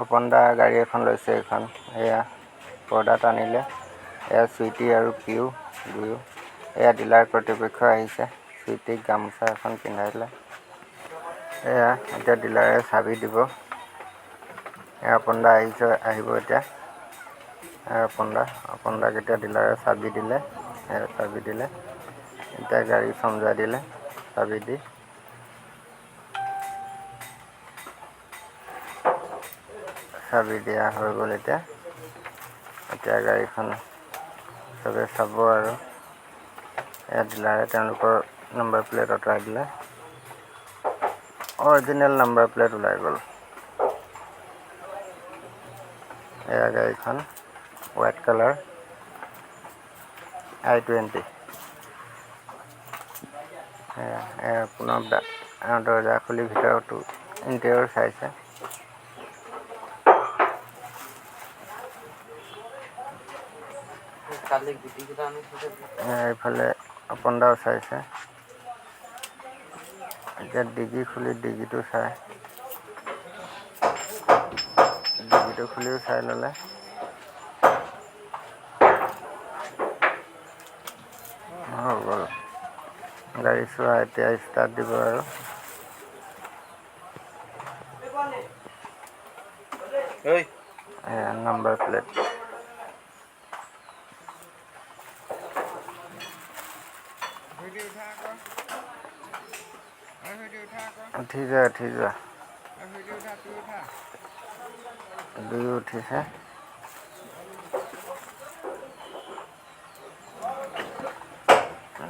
আপন্দা গাড়ী এখন লৈছে এখন এয়া পৰ্দাত আনিলে এয়া চুইটি আৰু পিউ দুয়ো এয়া ডিলাৰ কৰ্তৃপক্ষ আহিছে চুইটিক গামোচা এখন পিন্ধাইলে এয়া এতিয়া ডিলাৰে চাবি দিব এয়া আপন্দা আহিব এতিয়া আপন্দাক এতিয়া ডিলাৰে চাবি দিলে এতিয়া গাড়ী চমজাই দিলে চাবি দি চাবি দিয়া হৈ গ'ল এতিয়া গাড়ীখন চবে চাব আৰু এয়া ডিলাৰে তেওঁলোকৰ নম্বৰ প্লেট আঁতৰাই দিলে অৰিজিনেল নম্বৰ প্লেট ওলাই গ'ল এয়া গাড়ীখন হোৱাইট কালাৰ I-20 এয়া পুনৰ দৰ্জা খুলি ভিতৰতো ইণ্টেৰিয়ৰ চাইছে এইফালে আপন্দাও চাইছে এতিয়া ডিগি খুলি ডিগিটো খুলিও চাই ল'লে হৈ গ'ল গাড়ী চোৱা এতিয়া ষ্টাৰ্ট দিব আৰু এয়া নম্বৰ প্লেট উঠি যোৱা দুয়ো উঠিছে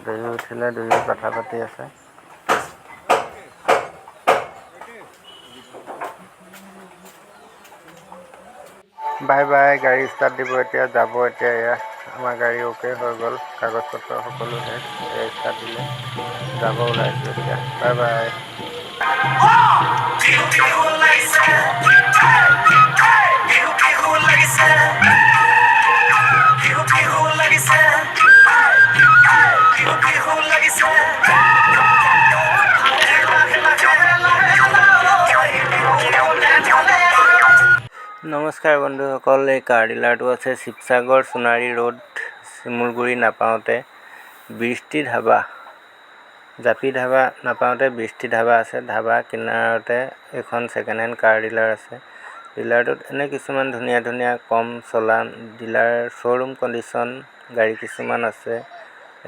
দুয়ো উঠিলে দুয়ো কথা পাতি আছে বাই গাড়ী ষ্টাৰ্ট দিব এতিয়া যাব এতিয়া এয়া আমাৰ গাড়ী অ'কে হৈ গ'ল কাগজ পত্ৰ সকলো শেষ এয়া ষ্টাৰ্ট দিলে যাব ওলাইছোঁ এতিয়া বাই নমস্কাৰ বন্ধুসকল এই কাৰ ডিলাৰটো আছে শিৱসাগৰ সোণাৰী ৰোড শিমলগুৰি নাপাওঁতে বৃষ্টি ধাবা জাপি ধাবা নাপাওঁতে বৃষ্টি ধাবা আছে ধাবা কিনাৰতে এখন ছেকেণ্ড হেণ্ড কাৰ ডিলাৰ আছে ডিলাৰটোত এনে কিছুমান ধুনীয়া কম চলা ডিলাৰ শ্ব'ৰুম কণ্ডিশ্যন গাড়ী কিছুমান আছে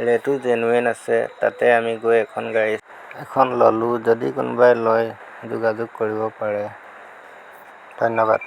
ৰেটো জেনুইন আছে তাতে আমি গৈ এখন ল'লোঁ যদি কোনোবাই লয় যোগাযোগ কৰিব পাৰে ধন্যবাদ।